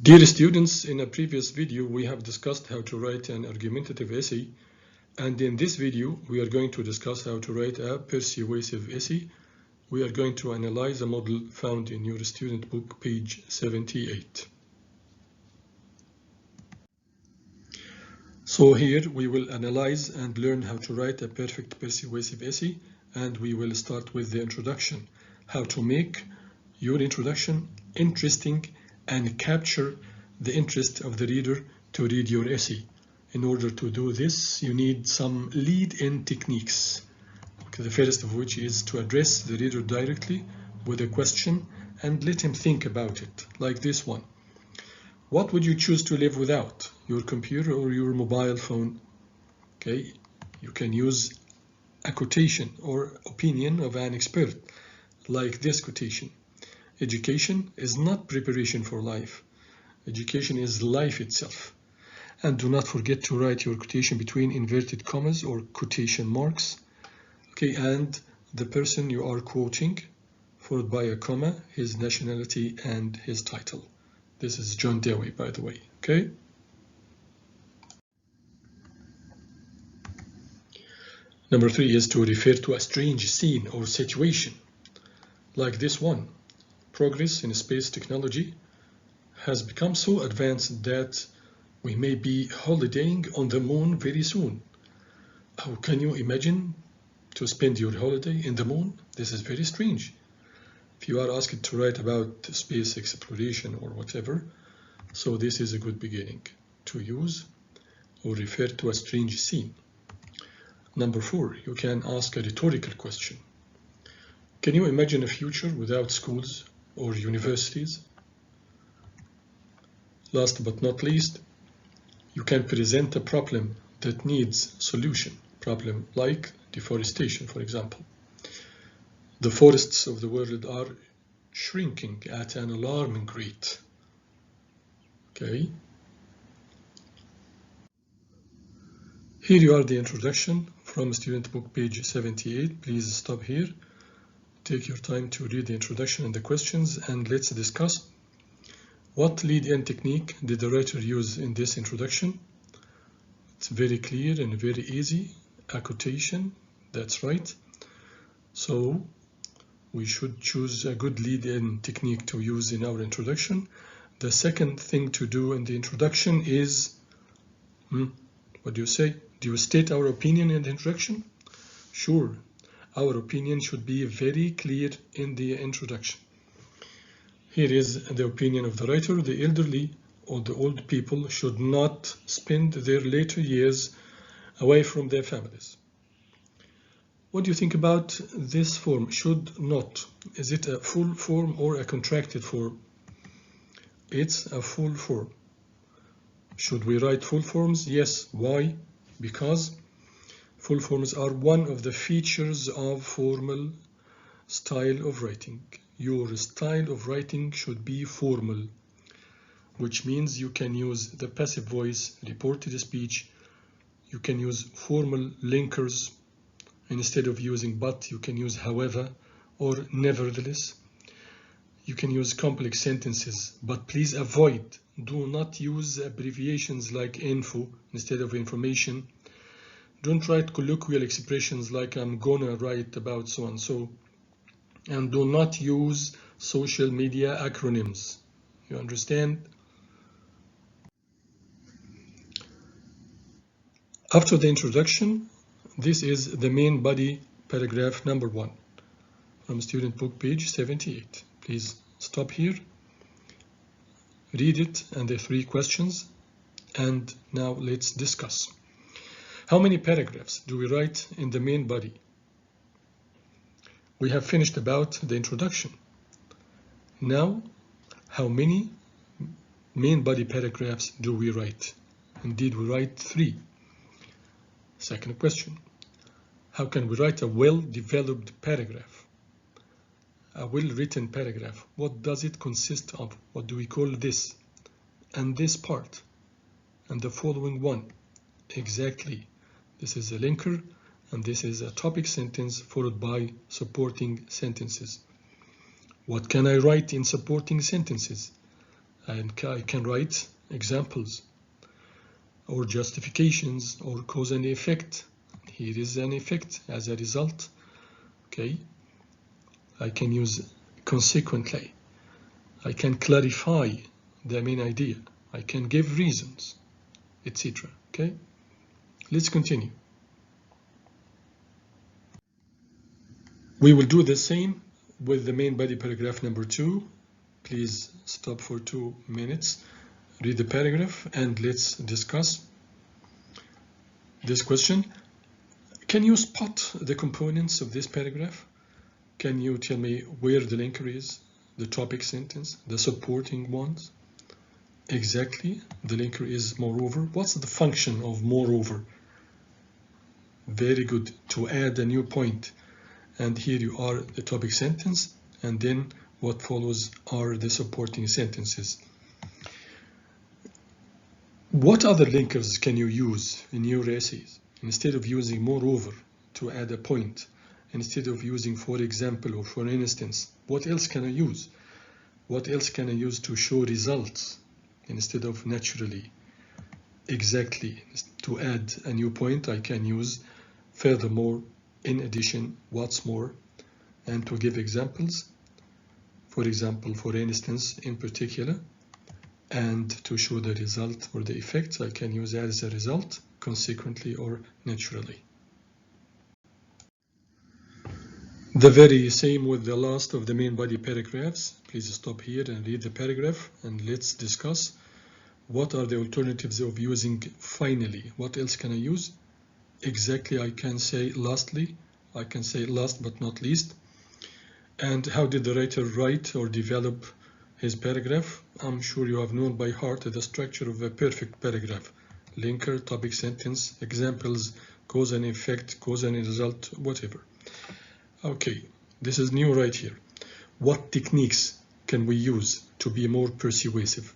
Dear students, in a previous video we have discussed how to write an argumentative essay, and in this video we are going to discuss how to write a persuasive essay. We are going to analyze a model found in your student book, page 78. So here we will analyze and learn how to write a perfect persuasive essay, and we will start with the introduction, how to make your introduction interesting and capture the interest of the reader to read your essay. In order to do this, you need some lead-in techniques. Okay, the first of which is to address the reader directly with a question and let him think about it, like this one. What would you choose to live without, your computer or your mobile phone? Okay, you can use a quotation or opinion of an expert, like this quotation. Education is not preparation for life. Education is life itself. And do not forget to write your quotation between inverted commas or quotation marks. Okay, and the person you are quoting, followed by a comma, his nationality and his title. This is John Dewey, by the way, okay? Number 3 is to refer to a strange scene or situation, like this one. Progress in space technology has become so advanced that we may be holidaying on the moon very soon. How can you imagine to spend your holiday in the moon? This is very strange. If you are asked to write about space exploration or whatever, so this is a good beginning to use or refer to a strange scene. Number 4, you can ask a rhetorical question. Can you imagine a future without schools or universities? Last but not least, you can present a problem that needs solution, problem like deforestation, for example. The forests of the world are shrinking at an alarming rate. Okay. Here you are the introduction from student book, page 78. Please stop here. Take your time to read the introduction and the questions, and let's discuss what lead-in technique did the writer use in this introduction. It's very clear and very easy. A quotation, that's right. So we should choose a good lead-in technique to use in our introduction. The second thing to do in the introduction is, what do you say? Do you state our opinion in the introduction? Sure. Our opinion should be very clear in the introduction. Here is the opinion of the writer. The elderly or the old people should not spend their later years away from their families. What do you think about this form? Should not. Is it a full form or a contracted form? It's a full form. Should we write full forms? Yes. Why? Because full forms are one of the features of formal style of writing. Your style of writing should be formal, which means you can use the passive voice, reported speech. You can use formal linkers. Instead of using but, you can use however or nevertheless. You can use complex sentences, but please avoid, do not use abbreviations like info instead of information. Don't write colloquial expressions like I'm gonna write about so and so. And do not use social media acronyms. You understand? After the introduction, this is the main body, paragraph number 1 from student book, page 78. Please stop here, read it and the 3 questions, and now let's discuss. How many paragraphs do we write in the main body? We have finished about the introduction. Now, how many main body paragraphs do we write? Indeed, we write 3. Second question. How can we write a well-developed paragraph? A well-written paragraph. What does it consist of? What do we call this? And this part. And the following one. Exactly. This is a linker, and this is a topic sentence followed by supporting sentences. What can I write in supporting sentences? and I can write examples or justifications or cause and effect. Here is an effect as a result. Okay, I can use consequently. I can clarify the main idea. I can give reasons, etc. Okay, let's continue. We will do the same with the main body paragraph number 2. Please stop for 2 minutes, read the paragraph, and let's discuss this question. Can you spot the components of this paragraph? Can you tell me where the linker is, the topic sentence, the supporting ones? Exactly, the linker is moreover. What's the function of moreover? Very good, to add a new point. And here you are, the topic sentence, and then what follows are the supporting sentences. What other linkers can you use in your essays? Instead of using moreover to add a point, instead of using for example or for instance, what else can I use? What else can I use to show results instead of naturally? Exactly, to add a new point, I can use furthermore, in addition, what's more, and to give examples, for example, for instance, in particular, and to show the result or the effects, I can use as a result, consequently, or naturally. The very same with the last of the main body paragraphs. Please stop here and read the paragraph, and let's discuss what are the alternatives of using finally. What else can I use? Exactly, I can say lastly, I can say last but not least. And how did the writer write or develop his paragraph? I'm sure you have known by heart the structure of a perfect paragraph. Linker, topic sentence, examples, cause and effect, cause and result, whatever. Okay, this is new right here. What techniques can we use to be more persuasive?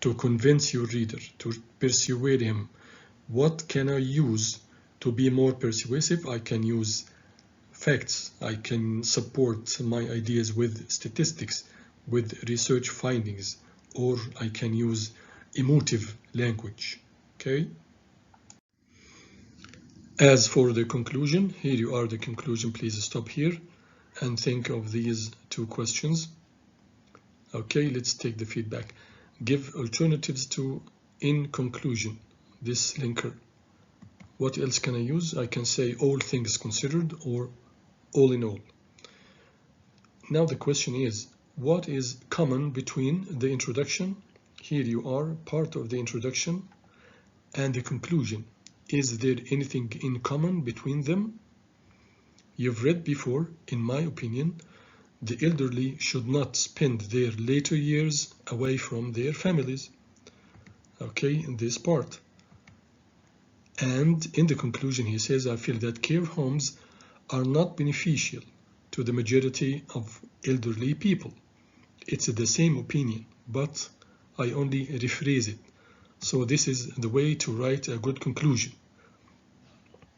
To convince your reader, to persuade him. What can I use to be more persuasive? I can use facts. I can support my ideas with statistics, with research findings, or I can use emotive language. Okay. As for the conclusion, here you are the conclusion. Please stop here and think of these 2 questions. Okay, let's take the feedback. Give alternatives to in conclusion, this linker. What else can I use? I can say all things considered or all in all. Now the question is, what is common between the introduction, here you are, part of the introduction, and the conclusion? Is there anything in common between them? You've read before, in my opinion, the elderly should not spend their later years away from their families. Okay, in this part. And in the conclusion, he says, I feel that care homes are not beneficial to the majority of elderly people. It's the same opinion, but I only rephrase it. So this is the way to write a good conclusion.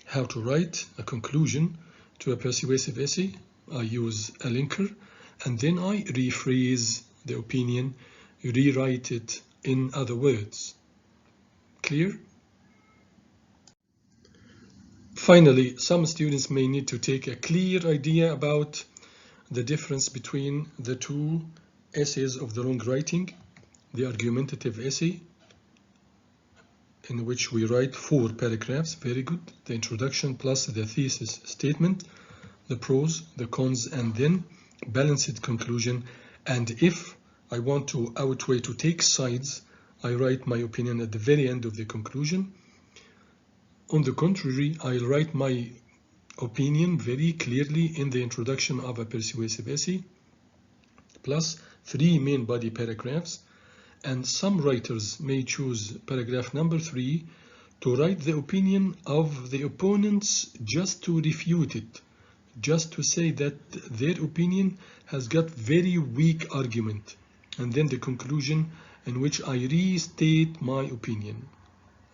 How to write a conclusion to a persuasive essay? I use a linker, and then I rephrase the opinion, rewrite it in other words. Clear? Finally, some students may need to take a clear idea about the difference between the 2 essays of the long writing, the argumentative essay, in which we write 4 paragraphs, very good, the introduction plus the thesis statement, the pros, the cons, and then balanced conclusion. And if I want to outweigh to take sides, I write my opinion at the very end of the conclusion. On the contrary, I'll write my opinion very clearly in the introduction of a persuasive essay, plus 3 main body paragraphs, and some writers may choose paragraph number 3 to write the opinion of the opponents just to refute it, just to say that their opinion has got very weak argument, and then the conclusion in which I restate my opinion.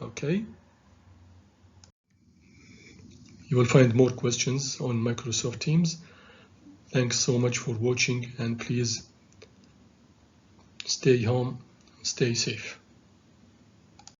Okay? You will find more questions on Microsoft Teams. Thanks so much for watching, and please stay home, Stay safe.